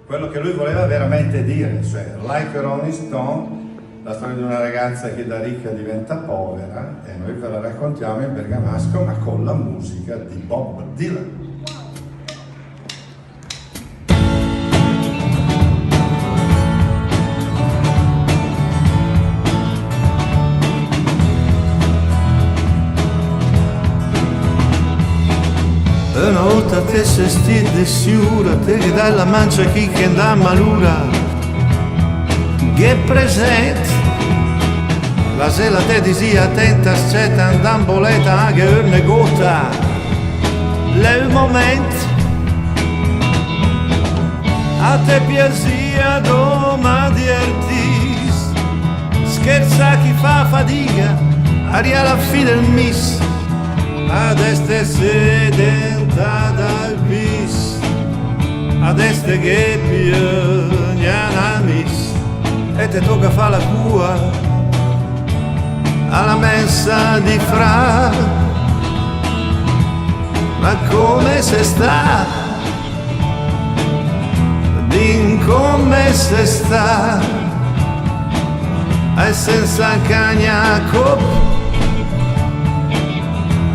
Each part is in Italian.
quello che lui voleva veramente dire, cioè Like a Rolling Stone, la storia di una ragazza che da ricca diventa povera, e noi ve la raccontiamo in bergamasco ma con la musica di Bob Dylan. Una volta te sei stata sicura, te che dalla mancia chi che da malura, che presente, la sera te disi attenta, c'è andamboleta che urne gota, il momento, a te piacia domandartis, scherza chi fa fatica, aria la fine del miss. Adesso è sedentata al bis, adesso che piogna miss, e te tocca fa la cua alla messa di Fra. Ma come se sta? Din come se sta? E senza cagnaco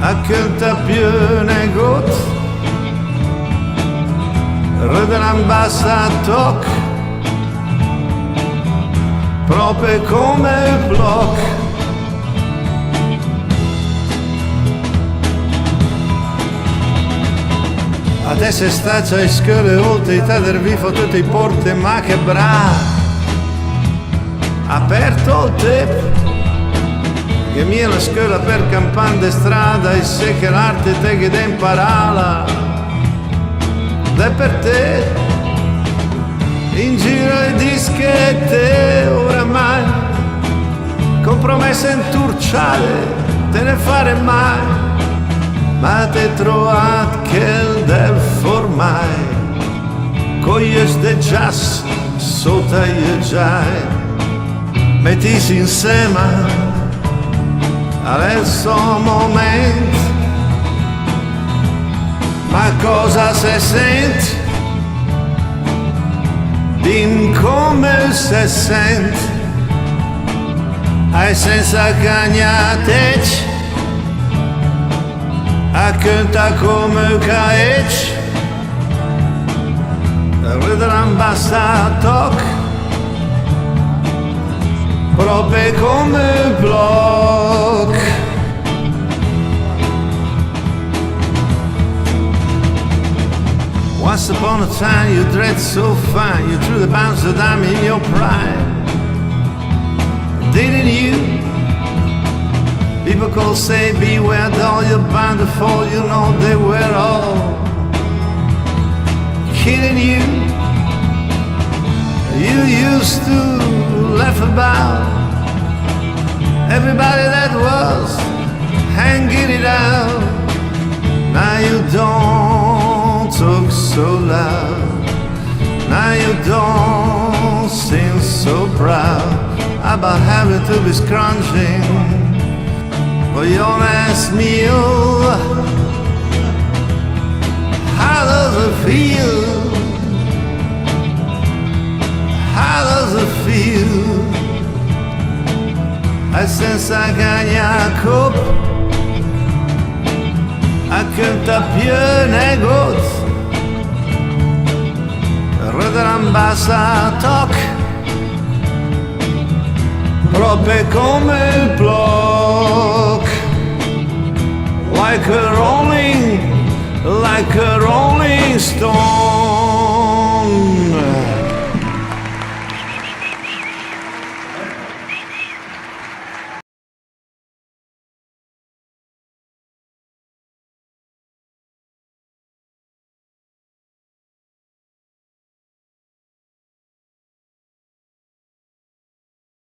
a canta più negot, rödran bassa toc, proprio come il block. Adesso sta già in scuola oltre i tadervi tutte i porte, ma che bra, aperto il tep. Che mia la scuola per campane strada e se che l'arte te che da imparala da per te in giro le dischette oramai compromesse inturciate te ne fare mai ma te trovato che il del formai coglies de jazz sotto io già mettisi insieme adesso momento, ma cosa se sente? Din come se sente? Hai senza cagnateci, a canta come caeci, ridran basta toc, proprio come il block. Once upon a time you dressed so fine, you drew the bounds that I'm in your prime. Didn't you? People call say beware doll, you're bound to fall, you know they were all kidding you. You used to laugh about everybody that was hanging it out. Now you don't talk so loud. Now you don't seem so proud about having to be scrounging for your last meal. How does it feel? How does it feel? E senza cagnaco a canta più negot, rödran bassa toc, proprio come il block. Like a rolling stone.